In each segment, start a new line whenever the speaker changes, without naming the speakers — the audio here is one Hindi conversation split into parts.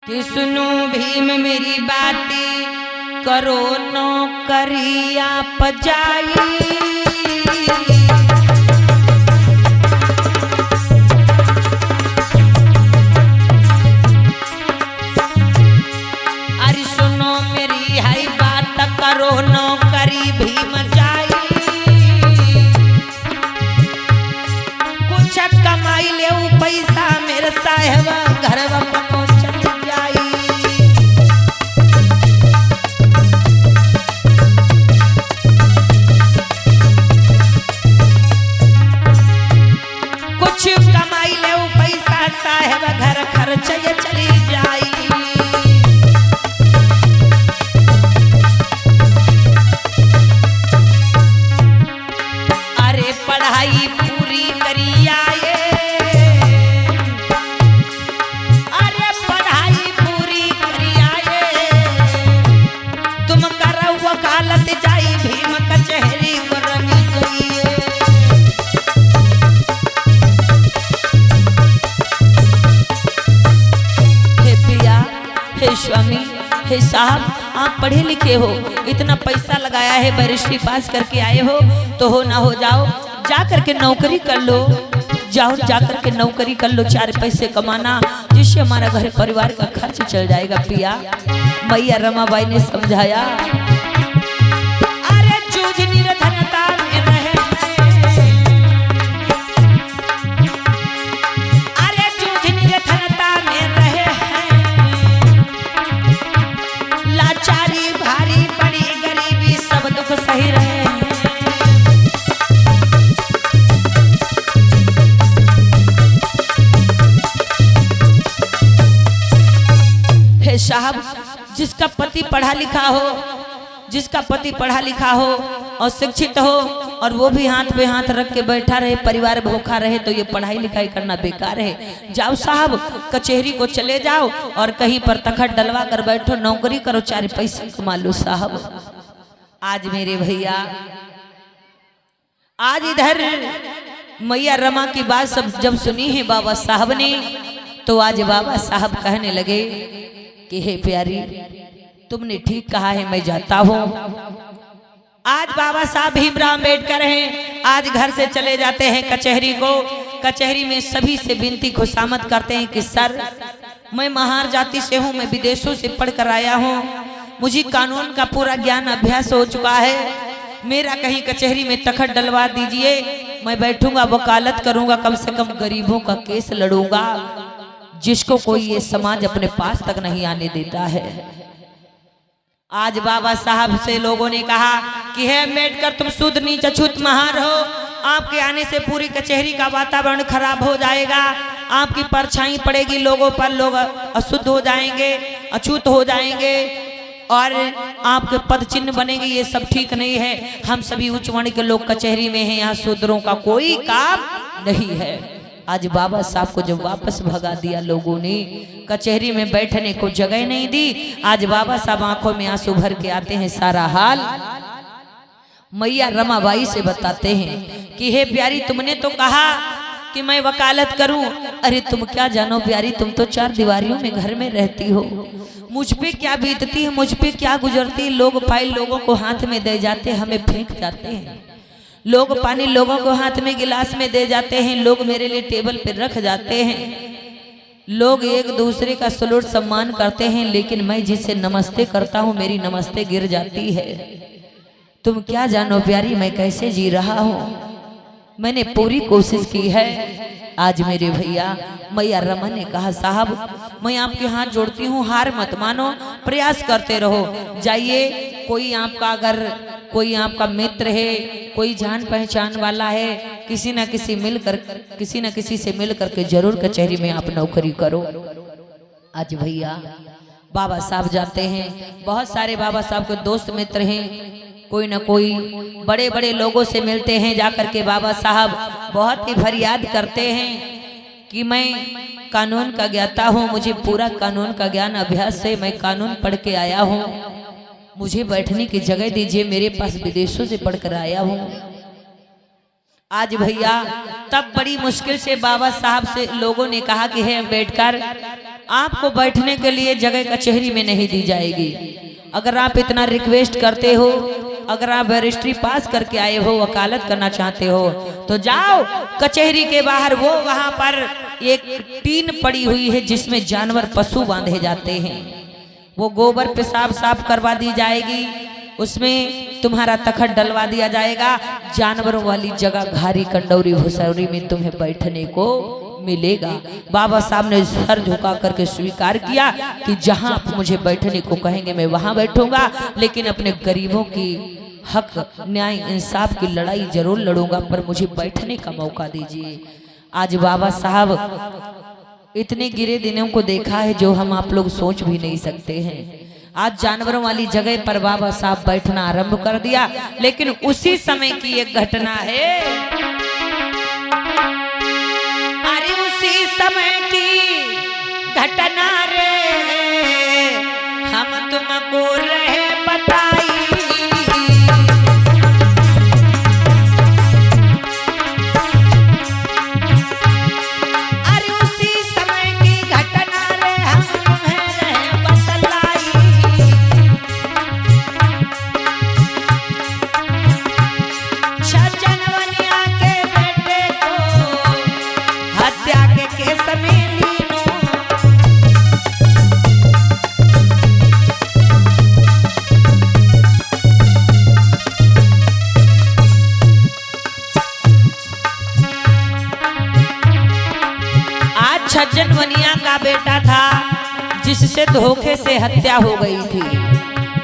कि सुनो भीम मेरी बातें करो नौकरिया पजाई। अरे सुनो मेरी हाई बात करो नौकरी भीम जाई। कुछ कमाई ले पैसा मेरे साहेब घर साहेब घर खर्च चली जाई। अरे पढ़ाई पूरी करी आए। अरे पढ़ाई पूरी करी आए। तुम करो वकालत जाई भीम कचहरी को रमी जाइए। हे स्वामी, हे साहब, आप पढ़े लिखे हो, इतना पैसा लगाया है, बैरिस्ट्री पास करके आए हो, तो हो ना हो जाओ, जा करके नौकरी कर लो। जाओ जा करके नौकरी कर लो, 4 पैसे कमाना, जिससे हमारा घर परिवार का खर्च चल जाएगा। पिया मैया रमाबाई ने समझाया। अरे जूझ निर्धनता में रहे, अरे जूझ निर्धनता में रहे, लाचारी भारी बड़ी गरीबी सब दुख सही रहे। हे साहब, जिसका पति पढ़ा लिखा हो, जिसका पति पढ़ा लिखा हो और शिक्षित हो, और वो भी हाथ पे हाथ रख के बैठा रहे, परिवार भूखा रहे, तो ये पढ़ाई लिखाई करना बेकार है। जाओ साहब, कचहरी को चले जाओ और कहीं पर तखत डलवा कर बैठो, नौकरी करो, 4 पैसे कमा लो। साहब आज मेरे भैया, आज इधर मैया रमा की बात सब जब सुनी है बाबा साहब ने, तो आज बाबा साहब कहने लगे कि हे प्यारी, तुमने ठीक कहा है, मैं जाता हूँ। आज बाबा साहब भीमराव अम्बेडकर हैं, आज घर से चले जाते हैं कचहरी को। कचहरी में सभी से विनती खुशामद करते हैं कि सर, मैं महार जाति से हूँ, मैं विदेशों से पढ़ कर आया हूँ, मुझे कानून का पूरा ज्ञान अभ्यास हो चुका है, मेरा कहीं कचहरी में तखत डलवा दीजिए, मैं बैठूंगा, वकालत करूंगा, कम से कम गरीबों का केस लड़ूंगा, जिसको कोई ये समाज अपने पास तक नहीं आने देता है। आज बाबा साहब से लोगों ने कहा कि हे अम्बेडकर, तुम शुद्ध नीच अछूत महार हो, आपके आने से पूरी कचहरी का वातावरण खराब हो जाएगा, आपकी परछाई पड़ेगी लोगों पर, लोग अशुद्ध हो जाएंगे, अछूत हो जाएंगे और आपके पद चिन्ह बनेंगे, ये सब ठीक नहीं है। हम सभी उच्च वर्ण के लोग कचहरी में हैं, यहाँ शूद्रों का कोई काम नहीं है। आज बाबा साहब को जब वापस भगा दिया लोगों ने, कचहरी में बैठने को जगह नहीं दी, आज बाबा साहब आंखों में आंसू भर के आते हैं, सारा हाल मैया रमाबाई से बताते हैं कि हे प्यारी, तुमने तो कहा कि मैं वकालत करूं। अरे तुम क्या जानो प्यारी, तुम तो 4 दीवारियों में घर में रहती हो, मुझ पे क्या बीतती है, मुझ पे क्या गुजरती। लोग फाइल लोगों को हाथ में दे जाते, हमें फेंक जाते हैं, लोग पानी लोगों को हाथ में गिलास में दे जाते हैं, लोग मेरे लिए टेबल पर रख जाते हैं, लोग एक दूसरे का सलूट सम्मान करते हैं, लेकिन मैं जिसे नमस्ते करता हूँ मेरी नमस्ते गिर जाती है। तुम क्या जानो प्यारी, मैं कैसे जी रहा हूँ, मैंने पूरी कोशिश की है। आज मेरे भैया मैया रमा ने कहा, साहब मैं आपके हाथ जोड़ती हूँ, हार मत मानो, प्रयास करते रहो, जाइए, कोई आपका अगर कोई आपका मित्र है, कोई जान पहचान वाला है, किसी न किसी से मिल करके जरूर कचहरी में आप नौकरी करो। आज भैया बाबा साहब जाते हैं, बहुत सारे बाबा साहब के दोस्त मित्र हैं, कोई ना कोई बड़े बड़े लोगों से मिलते हैं, जाकर के बाबा साहब बहुत ही फरियाद करते हैं कि मैं कानून का ज्ञाता हूँ, मुझे पूरा कानून का ज्ञान अभ्यास है, मैं कानून पढ़ के आया हूँ, मुझे बैठने की जगह दीजिए, मेरे पास विदेशों से पढ़कर आया हूँ। आज भैया तब बड़ी मुश्किल से बाबा साहब से लोगों ने कहा कि हे अम्बेडकर, आपको बैठने के लिए जगह कचहरी में नहीं दी जाएगी। अगर आप इतना रिक्वेस्ट करते हो, अगर आप बैरिस्ट्री पास करके आए हो, वकालत करना चाहते हो, तो जाओ कचहरी के बाहर। वो वहां पर एक टीन पड़ी हुई है जिसमें जानवर पशु बांधे जाते हैं। वो गोबर पेशाब साफ करवा दी जाएगी, उसमें तुम्हारा तखत डलवा दिया जाएगा। जानवरों वाली जगह घारी कंडौरी भुसौरी में तुम्हें बैठने को मिलेगा। बाबा साहब ने सर झुका करके स्वीकार किया कि जहां आप मुझे बैठने को कहेंगे मैं वहां बैठूंगा, लेकिन अपने गरीबों की हक, न्याय, इंसाफ की लड़ाई जरूर लड़ूंगा, पर मुझे बैठने का मौका दीजिए। आज बाबा साहब इतने गिरे दिनों को देखा है जो हम आप लोग सोच भी नहीं सकते हैं। आज जानवरों वाली जगह पर बाबा साहब बैठना आरंभ कर दिया। लेकिन उसी समय की एक घटना है, अरे उसी समय की घटना रे हम तुमको रहे बताई। छज्जन वनिया का बेटा था जिससे धोखे से हत्या हो गई थी,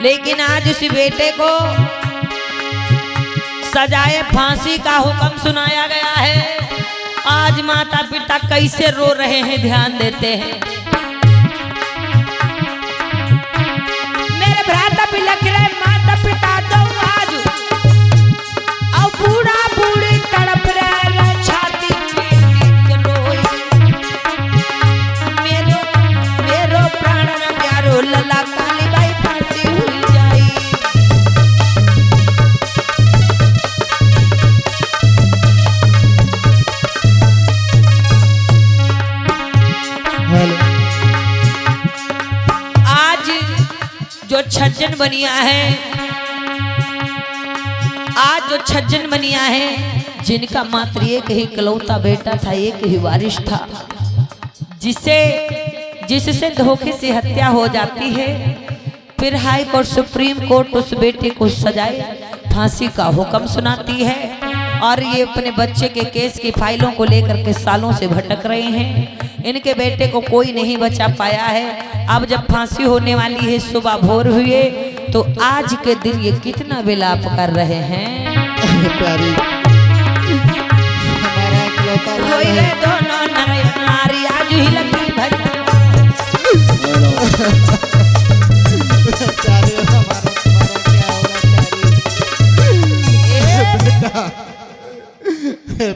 लेकिन आज उसी बेटे को सजाए फांसी का हुक्म सुनाया गया है। आज माता पिता कैसे रो रहे हैं, ध्यान देते हैं। मेरे भ्राता बिलख रहे, माता पिता दो आज और बूढ़ा बूढ़ी तड़प रहे, छाती लला काली बाई फांसी हुई जाई। आज जो छज्जन बनिया है, आज जो छज्जन बनिया है, जिनका मात्र एक ही इकलौता बेटा था, एक ही वारिस था, जिससे धोखे से हत्या हो जाती है, फिर हाई कोर्ट सुप्रीम कोर्ट उस बेटे को सजाए फांसी का हुक्म सुनाती है। और ये अपने बच्चे के केस की फाइलों को लेकर के सालों से भटक रहे हैं। इनके बेटे को कोई नहीं बचा पाया है। अब जब फांसी होने वाली है, सुबह भोर हुए, तो आज के दिन ये कितना विलाप कर रहे हैं।
प्यारी
दोनों नारी आज ही लगी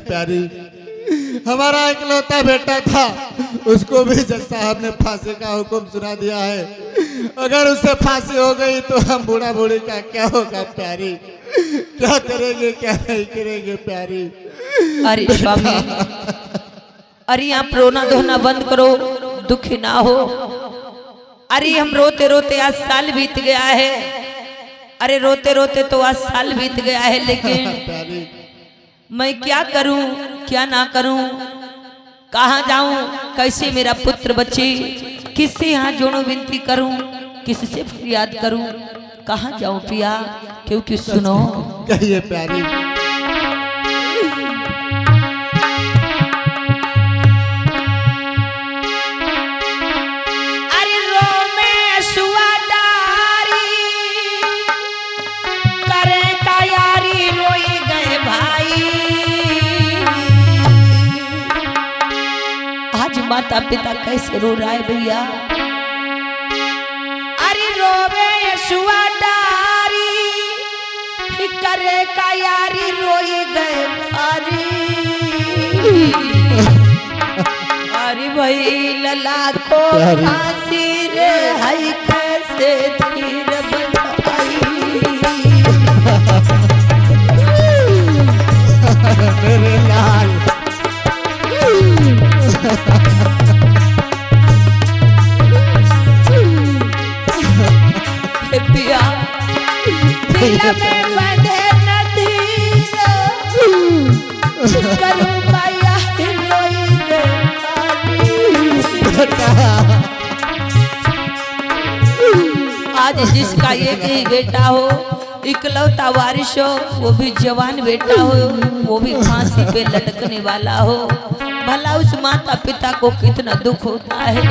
प्यारी हमारा इकलौता बेटा था, उसको भी जज साहब ने फांसी का हुक्म सुना दिया है। अगर उससे फांसी हो गई तो हम बूढ़ा बूढ़ी का क्या होगा प्यारी, क्या करेंगे क्या नहीं करेंगे प्यारी।
अरे स्वामी, अरे आप रोना धोना बंद करो, दुखी ना हो। अरे हम रोते रोते आज साल बीत गया है, अरे रोते रोते तो आज साल बीत गया है, लेकिन मैं क्या करूं क्या ना करूं, कहाँ जाऊं, कैसे मेरा पुत्र बचे, किससे यहाँ जोड़ो विनती करूं, किससे फरियाद करूं, कहाँ जाऊं पिया। क्योंकि सुनो,
कहिए प्यारी।
माता पिता कैसे रो रहा है भैया। अरे रोवे यशुआ डारी, करे का यारी रोई गए भारी। अरे भाई लला को फांसी रे हाई कैसे धीर बनाई।
मेरे लाल
दिल में बंधे नदीर करूं माया दिलोई आज जिसका एक ही बेटा हो, इकलौता वारिश हो, वो भी जवान बेटा हो, वो भी फांसी पे लटकने वाला हो, भला उस माता पिता को कितना दुख होता है।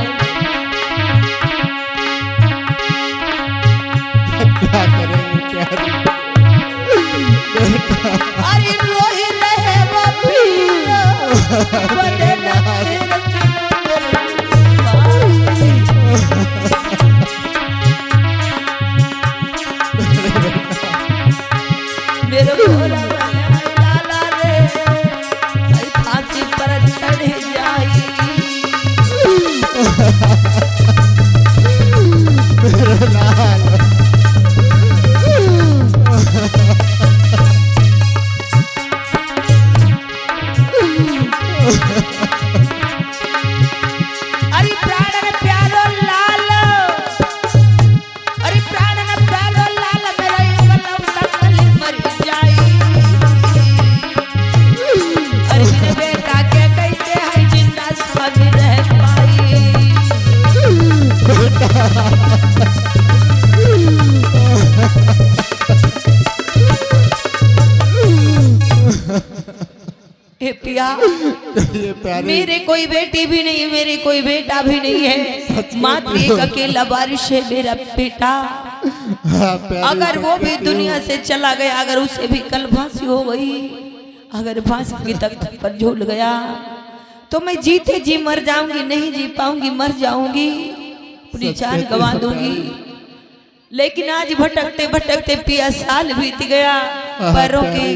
क्या करेंगे प्यारी?
अरे रोही रहे वो पीर बड़े नखरे मेरे भोला लाला रे आई फांसी पर चढ़ जाई।
मेरे लाल
अरे प्राण प्यारो लाल, अरे प्राण प्यारो लाल मेरा इकलौता कली मर जाई। अरे मेरे बेटा के कैसे है जिंदा स्वामी रह पाई। हे पिया,
ये प्यारी
मेरे कोई बेटी भी नहीं, मेरे कोई बेटा भी नहीं है, मात्र एक अकेला वारिश है मेरा बेटा।
हाँ, प्यारी
अगर वो भी दुनिया से चला गया, अगर उसे भी कल फांसी हो गई, अगर फांसी की तख्त पर झूल गया तो मैं जीते जी मर जाऊंगी, नहीं जी पाऊंगी, मर जाऊंगी, अपनी जान गंवा दूंगी। लेकिन आज भटकते भटकते पिया साल बीत गया, पैरों के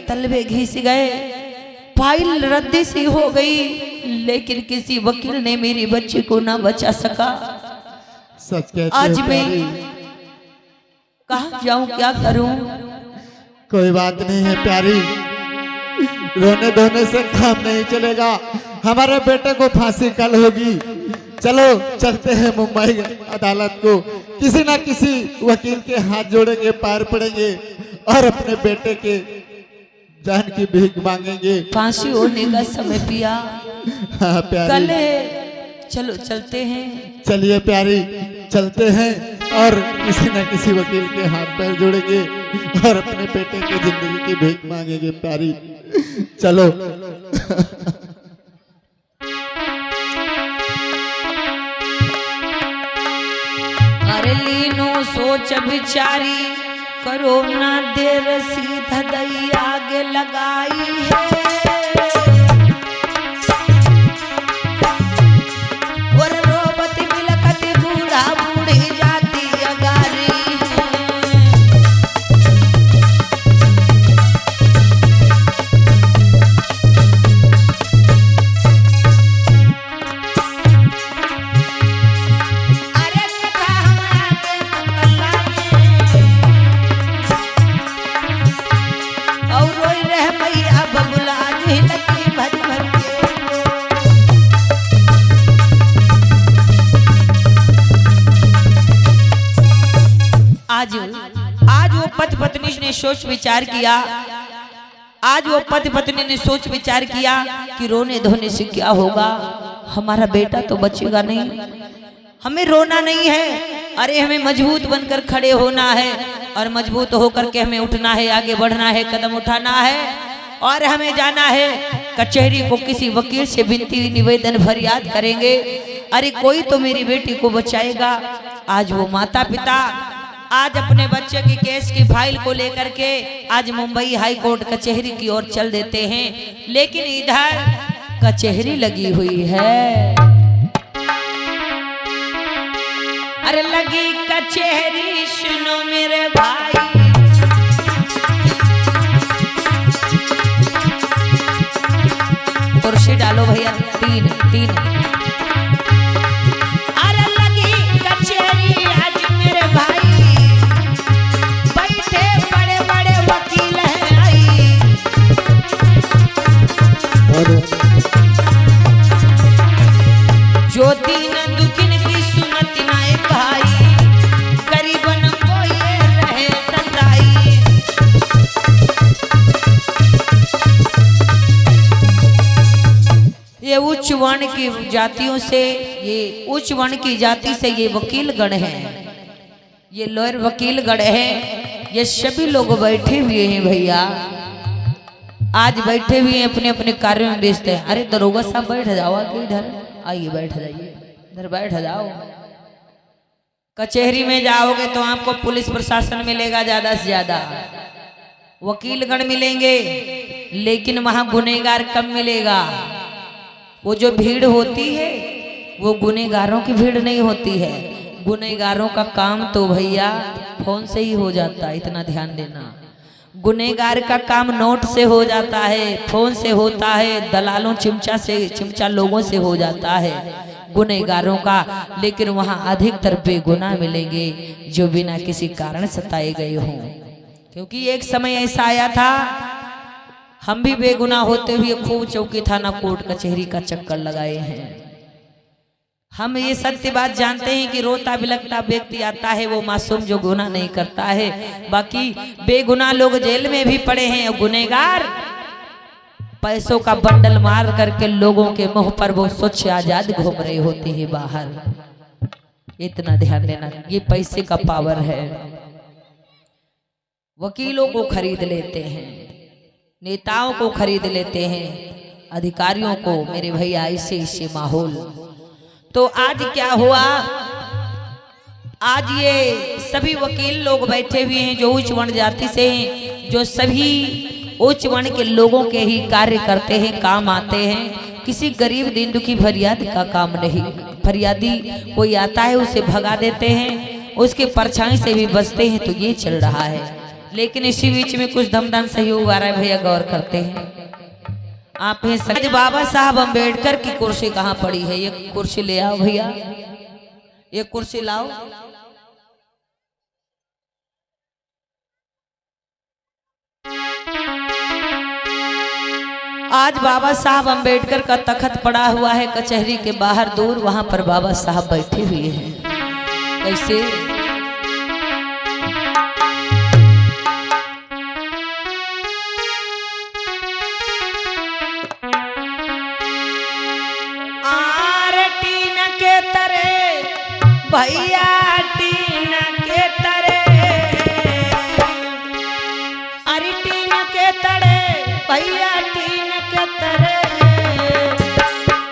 तलवे घिस गए, फाइल रद्दी सी हो गई, लेकिन किसी वकील ने मेरी बच्ची को ना बचा सका।
सच कहते
आज
हो
मैं
प्यारी।
कहाँ जाऊं, क्या करूं?
कोई बात नहीं है प्यारी, रोने धोने से काम नहीं चलेगा। हमारे बेटे को फांसी कल होगी। चलो चलते हैं मुंबई अदालत को, किसी ना किसी वकील के हाथ जोड़ेंगे, पैर पड़ेंगे और अपने बेटे के जान की भीख मांगेंगे।
फांसी होने का समय पिया,
हाँ प्यारी,
कल है, चलो चलते हैं।
चलिए प्यारी चलते हैं और किसी न किसी वकील के हाथ पैर जोड़ेंगे और अपने बेटे की जिंदगी की भीख मांगेंगे। प्यारी चलो।
अरे लीनो सोच विचारी करो ना देर, सीधा दई आगे लगाई है। और रोबती बिलकती बूढ़ा बूढ़ी जाती अगारी है। अरे कथा हमारे और रोई रह मैया बबुला जी लगी भर भर के। आज वो पति पत्नी ने सोच विचार किया, आज वो पति पत्नी ने सोच विचार किया कि रोने धोने से क्या होगा, हमारा बेटा तो बचेगा नहीं, हमें रोना नहीं है। अरे हमें मजबूत बनकर खड़े होना है और मजबूत होकर के हमें उठना है, आगे बढ़ना है, कदम उठाना है और हमें जाना है कचहरी को, किसी वकील से विनती निवेदन फरियाद करेंगे। अरे कोई तो मेरी बेटी को बचाएगा। आज वो माता पिता आज अपने बच्चे की केस की फाइल को लेकर के आज मुंबई हाई कोर्ट कचहरी की ओर चल देते हैं, लेकिन इधर कचहरी लगी हुई है। अरे लगी कचहरी सुनो मेरे भाई, कुर्सी डालो भैया, तीन तीन। अरे लगी कचहरी आज मेरे भाई, बैठे बड़े बड़े वकील हैं आई। जो दीन दुखिन की सुनत नाय भाई, गरीबन को ये रहे सताई। वर्ण की जातियों से, ये उच्च वर्ण की जाति से ये वकील गण हैं, ये लोअर वकील गण हैं, ये सभी लोग बैठे हुए हैं भैया। आज बैठे हुए हैं अपने अपने कार्यों में व्यस्त हैं। अरे दरोगा साहब बैठ जाओ, आके इधर आइए, बैठ जाइए, इधर बैठ जाओ। कचहरी में जाओगे तो आपको पुलिस प्रशासन मिलेगा ज्यादा से ज्यादा, वकीलगण मिलेंगे, लेकिन वहां गुनहगार कम मिलेगा। वो जो भीड़ होती है वो गुनहगारों की भीड़ नहीं होती है। गुनहगारों का काम तो भैया फोन से ही हो जाता है, इतना ध्यान देना। गुनहगार का काम नोट से हो जाता है, फोन से होता है, दलालों चिमचा लोगों से हो जाता है गुनहगारों का। लेकिन वहां अधिकतर बेगुनाह मिलेंगे जो बिना किसी कारण सताए गए हों। क्योंकि एक समय ऐसा आया था, हम भी बेगुनाह होते हुए खूब चौकी थाना कोर्ट कचहरी का चक्कर लगाए हैं। हम ये सत्य बात जानते हैं कि रोता बिलखता व्यक्ति आता है वो मासूम जो गुनाह नहीं करता है। बाकी बेगुनाह लोग जेल में भी पड़े हैं, और गुनहगार पैसों का बंडल मार करके लोगों के मुंह पर वो स्वच्छ आजाद घूम रहे होते हैं बाहर। इतना ध्यान देना, ये पैसे का पावर है। वकीलों को खरीद लेते हैं, नेताओं को खरीद लेते हैं, अधिकारियों को। मेरे भैया ऐसे माहौल। तो आज क्या हुआ, आज ये सभी वकील लोग बैठे हुए हैं जो उच्च वर्ण जाति से हैं, जो सभी उच्च वर्ण के लोगों के ही कार्य करते हैं, काम आते हैं। किसी गरीब दीन दुखी फरियाद का काम नहीं। फरियादी कोई आता है उसे भगा देते हैं, उसके परछाई से भी बचते हैं। तो ये चल रहा है। लेकिन इसी बीच में कुछ दमदान सहयोग आ रहा है भैया, गौर करते हैं आप। आज बाबा साहब अम्बेडकर की कुर्सी कहाँ पड़ी है? ये कुर्सी ले आओ भैया, ये कुर्सी लाओ। आज बाबा साहब अम्बेडकर का तखत पड़ा हुआ है कचहरी के बाहर दूर, वहां पर बाबा साहब बैठे हुए हैं। कैसे? भैया टीन के तरे, अरे टीन के तरे, भैया टीन के तरे,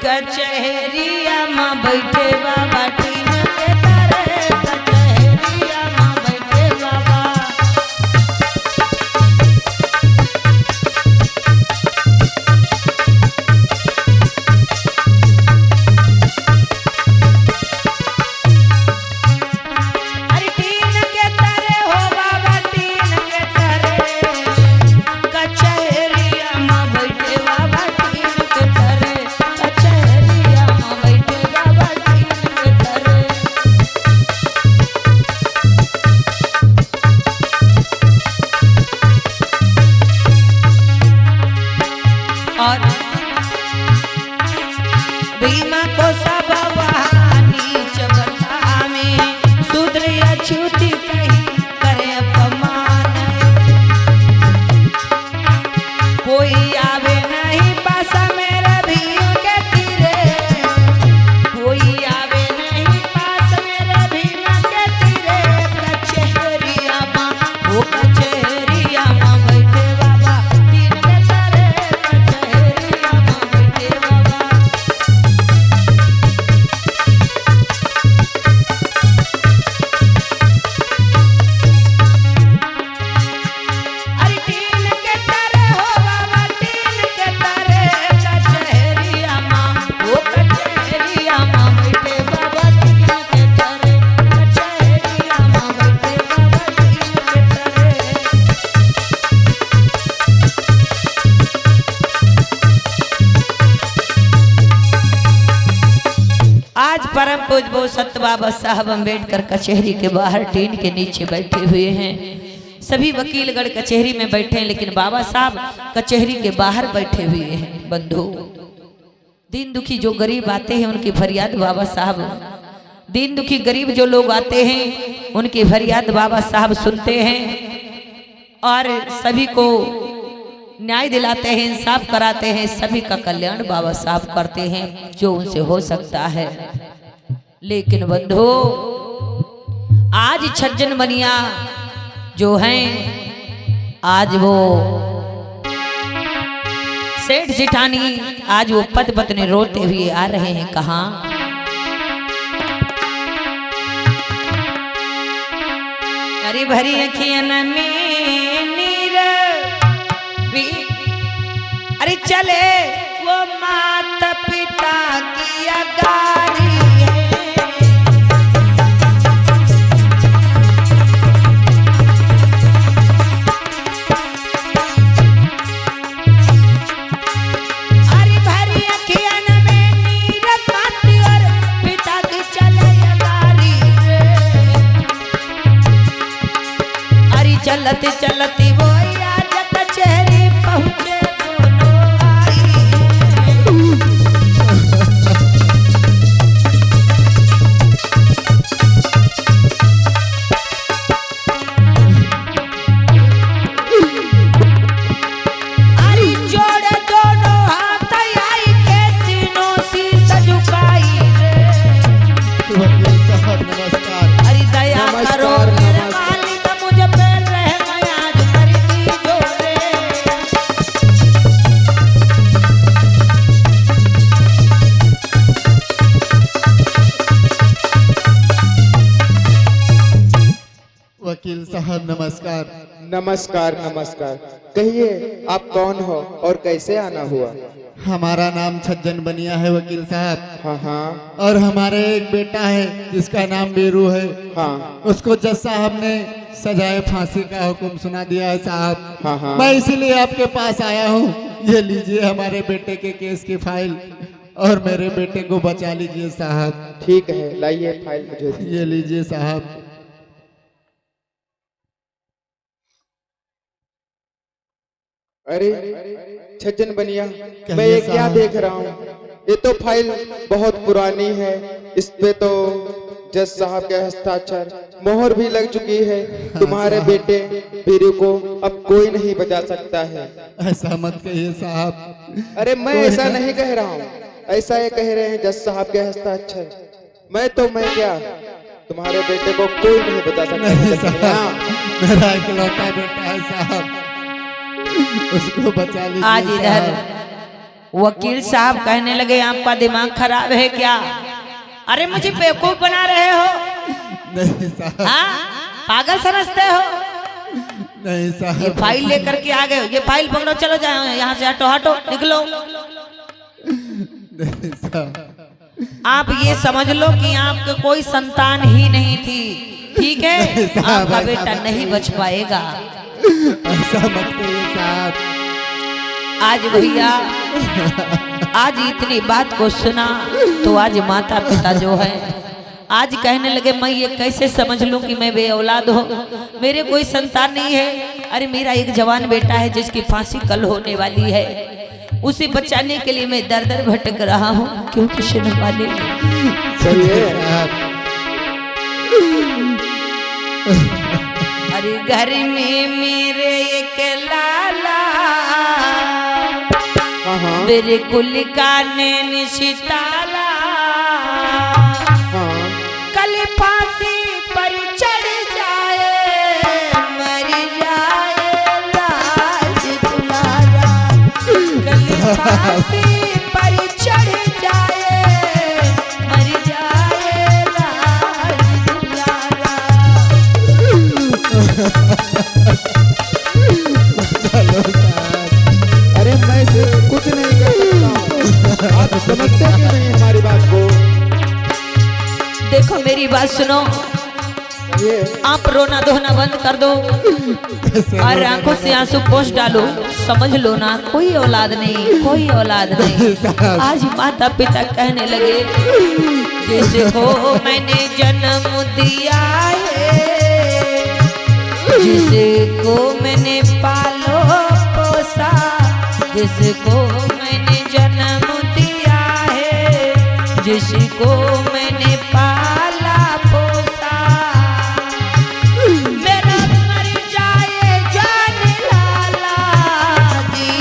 कचहरिया में बैठे बाबा टीन के तरे, कचहरिया में बैठे बाबा। परम पूज्य बहुत सत्य बाबा साहब अम्बेडकर कचहरी के बाहर टीन के नीचे बैठे हुए हैं। सभी वकीलगढ़ कचहरी में बैठे हैं, लेकिन बाबा साहब कचहरी के बाहर बैठे हुए हैं। बंधु, दीन दुखी जो गरीब आते हैं उनकी फरियाद बाबा साहब, दीन दुखी गरीब जो लोग आते हैं उनकी फरियाद बाबा साहब सुनते हैं और सभी को न्याय दिलाते हैं, इंसाफ कराते हैं, सभी का कल्याण बाबा साहब करते हैं जो उनसे हो सकता है। लेकिन बंधु, आज छज्जन बनिया जो हैं, आज वो सेठ जिठानी, आज वो पति पत्नी रोते हुए आ रहे हैं। कहाँ? अरे भरी अखियन में नीर भी, अरे चले वो माता पिता की अगारी है। अरे भरी अखियन में नीर माती और पिता की चले अगारी है। अरे चलती चलती वो आज कचहरी पहुँचे दोनों भाई। अरे जोड़े दोनों हाथ आई के तीनों शीश झुकाई रे।
वकील साहब नमस्कार।
अरे दया करो
नमस्कार,
मेरे
नमस्कार।
मालिक, मुझे पेल रहे मैं आज मरी जोड़े।
वकील साहब नमस्कार।
नमस्कार नमस्कार। कहिए आप कौन हो और कैसे आना हुआ?
हमारा नाम छज्जन बनिया है वकील साहब,
हाँ हाँ
और हमारे एक बेटा है जिसका नाम बीरू है।
हाँ
उसको जज साहब ने सजाए फांसी का हुक्म सुना दिया है साहब।
हाँ हाँ।
मैं इसीलिए आपके पास आया हूँ। ये लीजिए हमारे बेटे के केस की फाइल, और मेरे बेटे को बचा लीजिए साहब।
ठीक है, लाइए फाइल मुझे दीजिए।
ये लीजिए साहब।
अरे छज्जन बनिया, मैं
कहिए
ये क्या
साहब।
देख रहा हूँ? ये तो फाइल बहुत पुरानी है। इस पे तो जज साहब के हस्ताक्षर, मोहर भी लग चुकी है। तुम्हारे
साहब।
बेटे बीरू को अब कोई नहीं बचा सकता है।
ऐसा मत कहिए साहब।
अरे मैं
कोई
ऐसा
नहीं।
नहीं कह रहा हूँ, ऐसा ये कह रहे हैं जज साहब के हस्ताक्षर। मैं क्या, तुम्हारे बेटे को कोई नहीं बचा सकता
नहीं
छज्जन बनिया।
साहब, मेरा इकलौता बेटा है साहब, उसको बचा लीजिए
आज इधर
साहब।
वकील साहब कहने लगे आपका दिमाग खराब है क्या? अरे मुझे बेवकूफ बना रहे हो?
नहीं साहब,
हाँ, पागल समझते हो?
नहीं
ये
साहब।
फाइल लेकर के आ गए, ये फाइल पकड़ो, चलो जाओ यहाँ से, हटो हटो, निकलो।
नहीं साहब।
आप ये समझ लो कि आपके कोई संतान ही नहीं थी, ठीक है?
साहब,
आपका
ऐसा
बेटा
मत
नहीं बच पाएगा।
ऐसा मत कहिए साहब।
आज भैया, आज इतनी बात को सुना तो आज माता पिता जो है आज कहने लगे मैं ये कैसे समझ लूं कि मैं बे औलाद हूँ, मेरे कोई संतान नहीं है। अरे मेरा एक जवान बेटा है जिसकी फांसी कल होने वाली है, उसे बचाने के लिए मैं दर दर भटक रहा हूँ। क्योंकि सुनने वाले
सही है।
साहब,
अरे घर में मेरे एक लाला,
हाँ हाँ
मेरे कुल का नैन सितारा,
हाँ।
कल फांसी पर चढ़ जाए, मर जाए लाज दुलारा। कल फांसी पर चढ़ जाए, मर जाए लाज दुलारा।
चलो साहब।
अरे मैं सिर्फ कुछ नहीं कर सकता हूँ। आप समझते क्यों नहीं हमारी बात को?
देखो मेरी बात सुनो,
ये
आप रोना धोना बंद कर दो और आंखों से आंसू पोंछ डालो। समझ लो ना, कोई औलाद नहीं, कोई औलाद नहीं। आज माता पिता कहने लगे जिसको मैंने जन्म दिया है, जिसको मैंने पालो पोसा, जिसको मैंने जन्म दिया है, जिसको मैंने पाला पोसा, मेरा मर जाए जान लाला जी,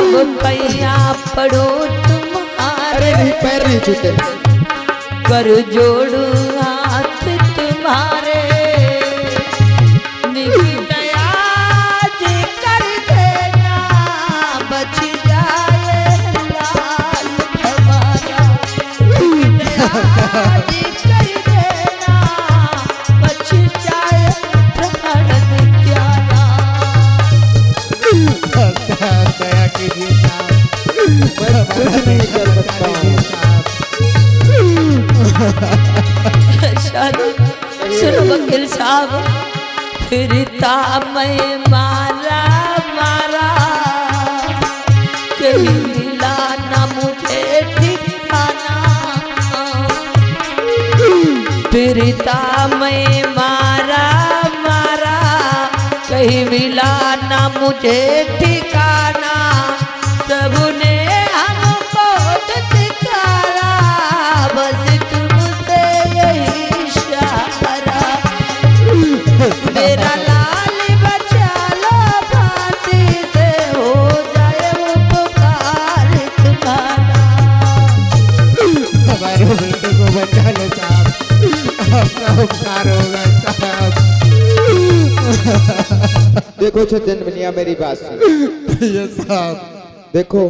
साहब पैया पड़ो तुम्हारे,
अरे नहीं, पैर नहीं छूते।
कर जोड़ू हाथ तुम्हारे, निकितया जी कर देना बच जाए लाल हमारा, निकितया जी कर देना बच जाए प्राण प्यारा।
दया कीजिए साहब,
मैं कुछ नहीं कर सकता हूँ।
सुनो वकील साहब, फिरता मैं मारा मारा, कहीं मिला ना मुझे ठिकाना, फिरता मैं मारा मारा, कहीं मिला ना मुझे ठिकाना, सबने हमको धिक्कारा, बस तुमसे यही इशारा, मेरा लाल बचा लो फांसी से, हो जाए उपकार तुम्हारा।
हमारे बेटे को बचा लो साहब, आपका उपकार होगा साहब।
देखो छज्जन बनिया, मेरी बात सुन।
ये साहब
देखो,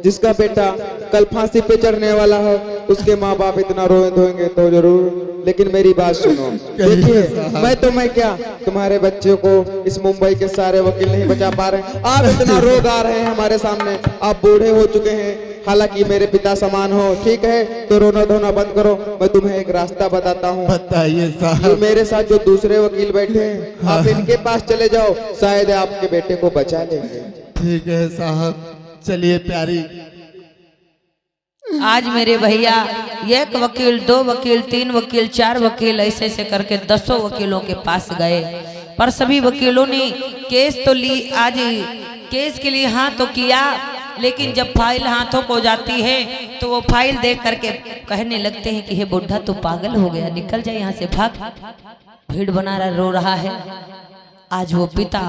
जिसका बेटा कल फांसी पे चढ़ने वाला है, उसके माँ बाप इतना रोए धोएंगे तो जरूर, लेकिन मेरी बात सुनो। देखिए, मैं क्या, तुम्हारे बच्चे को इस मुंबई के सारे वकील नहीं बचा पा रहे। आप इतना रोग आ रहे हैं हमारे सामने, आप बूढ़े हो चुके हैं, हालांकि मेरे पिता समान हो, ठीक है, तो रोना धोना बंद करो। मैं तुम्हें एक रास्ता बताता हूँ।
बताइए
जो
साहब।
मेरे साथ जो दूसरे वकील बैठे हैं, आप इनके पास चले जाओ, शायद आपके बेटे को बचा लेंगे।
ठीक है साहब, चलिए प्यारी।
आज मेरे भैया एक वकील, दो वकील, तीन वकील, चार वकील, ऐसे ऐसे करके 10 वकीलों के पास गए, पर सभी वकीलों ने केस तो ली, आज केस के लिए हाँ तो किया, लेकिन जब फाइल हाथों को जाती है तो वो फाइल देख करके कहने लगते हैं कि हे बुढ़ा तो पागल हो गया, निकल जाए यहाँ से, भाग। भीड़ बना रहा, रो रहा है। आज वो पिता,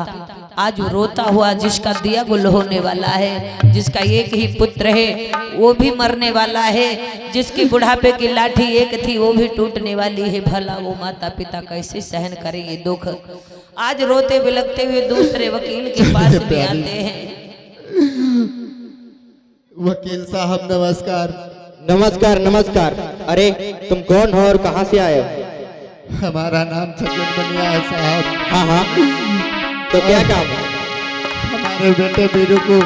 आज वो रोता हुआ, जिसका दिया गुल होने वाला है, जिसका एक ही पुत्र है वो भी मरने वाला है, जिसकी बुढ़ापे की लाठी एक थी वो भी टूटने वाली है, भला वो माता पिता कैसे सहन करें ये दुख। आज रोते बिलखते हुए दूसरे वकील के पास भी आते हैं।
वकील साहब नमस्कार।
नमस्कार नमस्कार। अरे तुम कौन हो और कहाँ से आए हो?
हमारा नाम छगन बनिया है साहब।
हाँ हाँ, तो क्या काम है?
हमारे बेटे बीरू को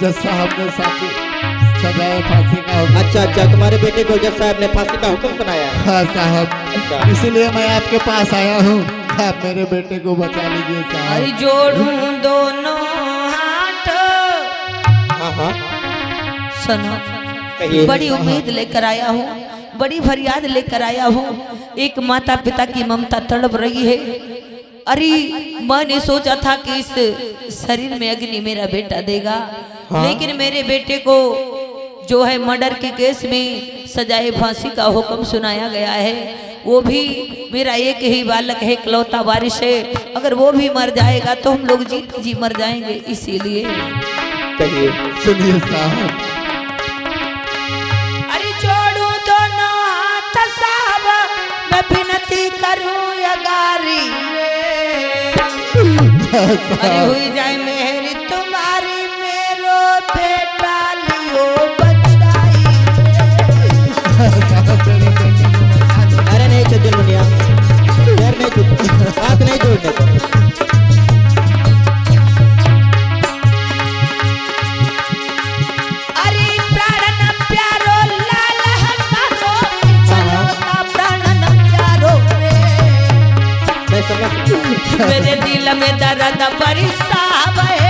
जज साहब ने सजाया फांसी का हुक्म।
अच्छा अच्छा, तुम्हारे बेटे को जज साहब ने फांसी का हुक्म सुनाया है?
हाँ साहब,
अच्छा।
इसीलिए मैं आपके पास आया हूँ, आप मेरे बेटे को बचा लीजिए साहब।
अरे जोड़ूं दोनों हाथ,
हाँ हाँ,
सुनो,
कहिए।
बड़ी उम्मीद लेकर आया हूँ, बड़ी फरियाद लेकर आया हूँ। एक माता पिता की ममता तड़प रही है। अरे मैंने सोचा था कि इस शरीर में अग्नि मेरा बेटा देगा,
हाँ?
लेकिन मेरे बेटे को जो है मर्डर के केस में सजाए फांसी का हुक्म सुनाया गया है। वो भी मेरा एक ही बालक है, इकलौता वारिस है, अगर वो भी मर जाएगा तो हम लोग जी मर जाएंगे। इसीलिए
कहिए।
सुनिए साहब,
अरे जोड़ूं दोनों हाथ साहब, मैं विनती करूं या गारी, अरे हुई जाए मेरी तुम्हारी, मेरो बेटा लियो बचाई।
अरे नहीं छज्जन बनिया, पैर नहीं छूटते, हाथ नहीं जोड़ने को।
अरे प्राण प्यारो लाल हमारो, चलो प्राण प्यारो रे,
मैं समझ
मेरे दिल में दर्द बरसा है,